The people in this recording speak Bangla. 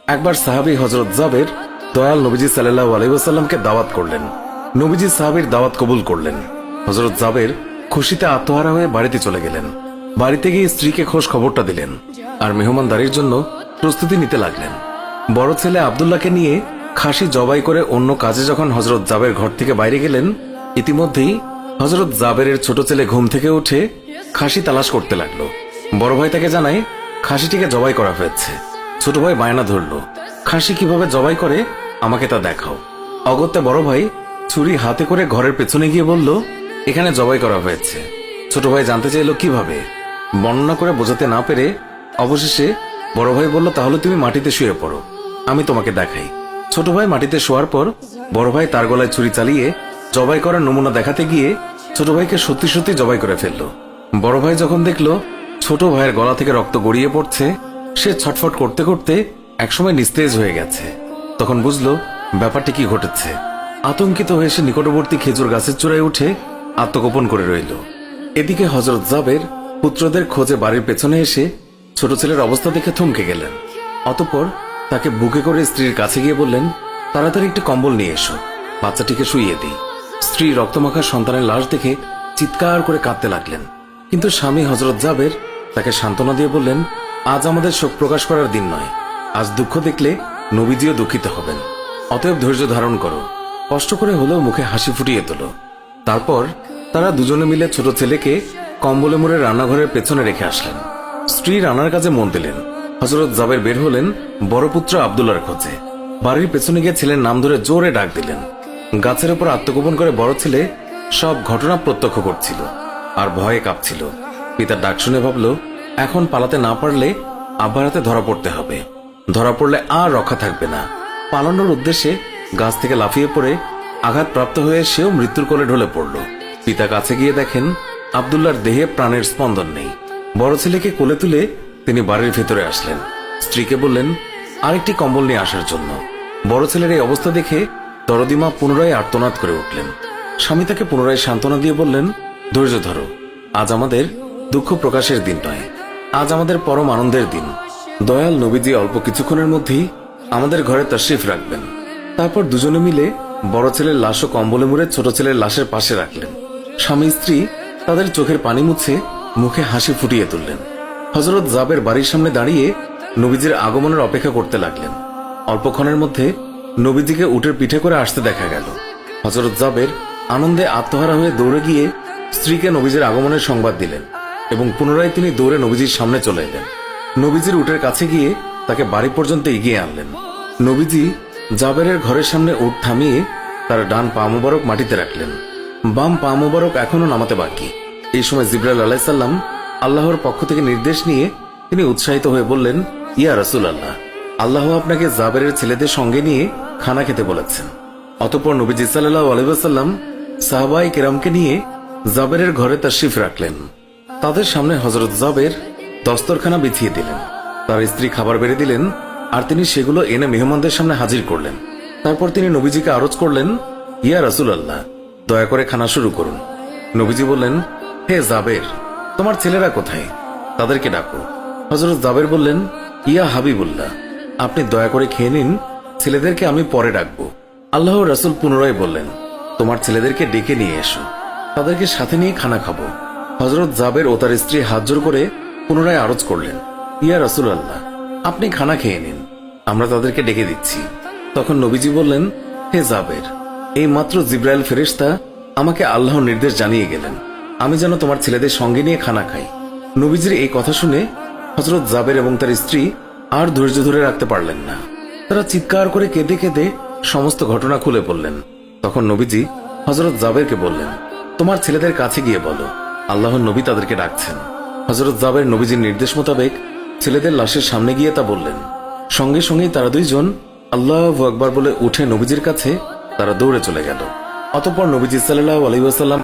একবার সাহাবী হযরত জাবের দয়াল নবীজি সাল্লাল্লাহু আলাইহি ওয়াসাল্লামকে দাওয়াত করলেন। নবীজি সাহাবীর দাওয়াত কবুল করলেন। হযরত জাবের খুশিতে আত্মহারা হয়ে বাড়িতে চলে গেলেন। বাড়িতে গিয়ে স্ত্রীকে খোঁজ খবরটা দিলেন আর মেহমানদারির জন্য প্রস্তুতি নিতে লাগলেন। বড় ছেলে আব্দুল্লাহকে নিয়ে খাসি জবাই করে অন্য কাজে যখন হযরত জাবের ঘর থেকে বাইরে গেলেন, ইতিমধ্যেই হযরত জাবেরের ছোট ছেলে ঘুম থেকে উঠে খাসি তালাশ করতে লাগলো। বড় ভাই তাকে জানায় খাসিটিকে জবাই করা হয়েছে। ছোট ভাই বায়না ধরলো, খাসি কিভাবে জবাই করে আমাকে তা দেখাও। অগত্যা বড় ভাই ছুরি হাতে করে ঘরের পেছনে গিয়ে বলল, এখানে জবাই করা হয়েছে। ছোট ভাই জানতে চাইল কিভাবে। বর্ণনা করে বোঝাতে না পেরে অবশেষে বড় ভাই বলল, তাহলে তুমি মাটিতে শুয়ে পড়ো, আমি তোমাকে দেখাই। ছোট ভাই মাটিতে শোয়ার পর বড় ভাই তার গলায় ছুরি চালিয়ে জবাই করার নমুনা দেখাতে গিয়ে ছোট ভাইকে সত্যি সত্যি জবাই করে ফেলল। বড় ভাই যখন দেখল ছোট ভাইয়ের গলা থেকে রক্ত গড়িয়ে পড়ছে, সে ছটফট করতে করতে একসময় নিস্তেজ হয়ে গেছে। তখন বুঝলো ব্যাপারটি কি ঘটেছে। আতঙ্কিত হয়ে সে নিকটবর্তী খেজুর গাছের চূড়ায় উঠে আত্মগোপন করে রইল। এদিকে হযরত জাবের পুত্রদের খোঁজে বাড়ির পেছনে এসে ছোট ছেলের অবস্থা দেখে থমকে গেলেন। অতঃপর তাকে বুকে করে স্ত্রীর কাছে গিয়ে বললেন, তাড়াতাড়ি একটি কম্বল নিয়ে এসো, বাচ্চাটিকে শুইয়ে দিই। স্ত্রী রক্তমাখা সন্তানের লাশ দেখে চিৎকার করে কাঁদতে লাগলেন। কিন্তু স্বামী হযরত জাবের তাকে সান্ত্বনা দিয়ে বললেন, আজ আমাদের শোক প্রকাশ করার দিন নয়, আজ দুঃখ দেখলে নবীজিও দুঃখিত হবেন। অতএব ধৈর্য ধারণ করো, কষ্ট করে হলেও মুখে হাসি ফুটিয়ে তোলো। তারপর তারা দুজনে মিলে ছোট ছেলেকে কম্বলে মুড়ে রান্নাঘরের পেছনে রেখে আসলেন। স্ত্রী রান্নার কাজে মন দিলেন। হযরত জাবের বের হলেন বড় পুত্র আব্দুল্লাহর খোঁজে। বাড়ির পেছনে গিয়ে ছেলের নাম ধরে জোরে ডাক দিলেন। গাছের উপর আত্মগোপন করে বড় ছেলে সব ঘটনা প্রত্যক্ষ করছিল আর ভয়ে কাঁপছিল। পিতার ডাক শুনে ভাবল, এখন পালাতে না পারলে আব্বার হাতে ধরা পড়তে হবে। ধরা পড়লে আর রক্ষা থাকবে না। পালানোর উদ্দেশ্যে গাছ থেকে লাফিয়ে পড়ে আঘাতপ্রাপ্ত হয়ে সেও মৃত্যুর কোলে ঢলে পড়ল। পিতা কাছে গিয়ে দেখেন আব্দুল্লাহর দেহে প্রাণের স্পন্দন নেই। বড় ছেলেকে কোলে তুলে তিনি বাড়ির ভেতরে আসলেন। স্ত্রীকে বললেন আরেকটি কম্বল নিয়ে আসার জন্য। বড় ছেলের এই অবস্থা দেখে দরদিমা পুনরায় আর্তনাদ করে উঠলেন। স্বামী তাকে পুনরায় সান্ত্বনা দিয়ে বললেন, ধৈর্য ধরো, আজ আমাদের দুঃখ প্রকাশের দিন নয়, আজ আমাদের পরম আনন্দের দিন। দয়াল নবীজি অল্প কিছুক্ষণের মধ্যেই আমাদের ঘরে তাশরিফ রাখবেন। তারপর দুজনে মিলে বড় ছেলের লাশও কম্বলে মুড়ে ছোট ছেলের লাশের পাশে রাখলেন। স্বামী স্ত্রী তাদের চোখের পানি মুছে মুখে হাসি ফুটিয়ে তুললেন। হযরত জাবের বাড়ির সামনে দাঁড়িয়ে নবীজির আগমনের অপেক্ষা করতে লাগলেন। অল্পক্ষণের মধ্যে নবীজিকে উটের পিঠে করে আসতে দেখা গেল। হযরত জাবের আনন্দে আত্মহারা হয়ে দৌড়ে গিয়ে স্ত্রীকে নবীজির আগমনের সংবাদ দিলেন এবং পুনরায় তিনি দৌড়ে নবীজির সামনে চলে এলেন। নবীজির উটের কাছে গিয়ে তাকে বাড়ি পর্যন্ত এগিয়ে আনলেন। নবীজি জাবেরের ঘরের সামনে উট থামিয়ে তার ডান পা মুবারক মাটিতে রাখলেন। বাম পা মুবারক এখনো নামাতে বাকি। এই সময় জিবরাইল আলাইহিস সালাম আল্লাহর পক্ষ থেকে নির্দেশ নিয়ে তিনি উৎসাহিত হয়ে বললেন, ইয়া রাসূলুল্লাহ, আল্লাহ আপনাকে জাবেরের ছেলেদের সঙ্গে নিয়ে খানা খেতে বলেছেন। অতঃপর নবীজি সাল্লাল্লাহু আলাইহি ওয়াসাল্লাম সাহাবায়ে কেরামকে নিয়ে জাবেরের ঘরে তাশরিফ রাখলেন। তাদের সামনে হযরত জাবের দস্তরখানা বিছিয়ে দিলেন। তার স্ত্রী খাবার বেড়ে দিলেন আর তিনি সেগুলো এনে মেহমানদের সামনে হাজির করলেন। তারপর তিনি নবীজিকে আরজ করলেন, ইয়া রাসূলুল্লাহ, দয়া করে খানা শুরু করুন। নবীজি বললেন, হে জাবের, তোমার ছেলেরা কোথায়? তাদেরকে ডাকো। হযরত জাবের বললেন, ইয়া হাবিবুল্লাহ, আপনি দয়া করে খেয়ে নিন, ছেলেদেরকে আমি পরে ডাকবো। আল্লাহর রাসূল পুনরায় বললেন, তোমার ছেলেদেরকে ডেকে নিয়ে এসো, তাদেরকে সাথে নিয়ে খানা খাবো। হযরত জাবের ও তার স্ত্রী হাত জোড় করে পুনরায় আরজ করলেন, ইয়া রাসূলুল্লাহ, আপনি খানা খেয়ে নিন, আমরা তাদেরকে ডেকে দিচ্ছি। তখন নবীজি বললেন, হে জাবের, এই মাত্র জিবরাইল ফেরেশতা আমাকে আল্লাহর নির্দেশ জানিয়ে গেলেন আমি যেন তোমার ছেলেদের সঙ্গে নিয়ে খানা খাই। নবীজির এই কথা শুনে হযরত জাবের এবং তার স্ত্রী আর ধৈর্য ধরে রাখতে পারলেন না। তারা চিৎকার করে কেঁদে কেঁদে সমস্ত ঘটনা খুলে বললেন। তখন নবীজি হযরত জাবেরকে বললেন, তোমার ছেলেদের কাছে গিয়ে বলো আল্লাহর নবী তাদেরকে ডাকছেন। হযরত জাবের নবীজির নির্দেশ মোতাবেক ছেলেদের লাশের সামনে গিয়ে তা বললেন। সঙ্গে সঙ্গেই তারা দুইজন আল্লাহু আকবার বলে উঠে নবীজির কাছে তারা দৌড়ে চলে গেল। অতঃপর নবীজি সাল্লাল্লাহু আলাইহি ওয়াসাল্লাম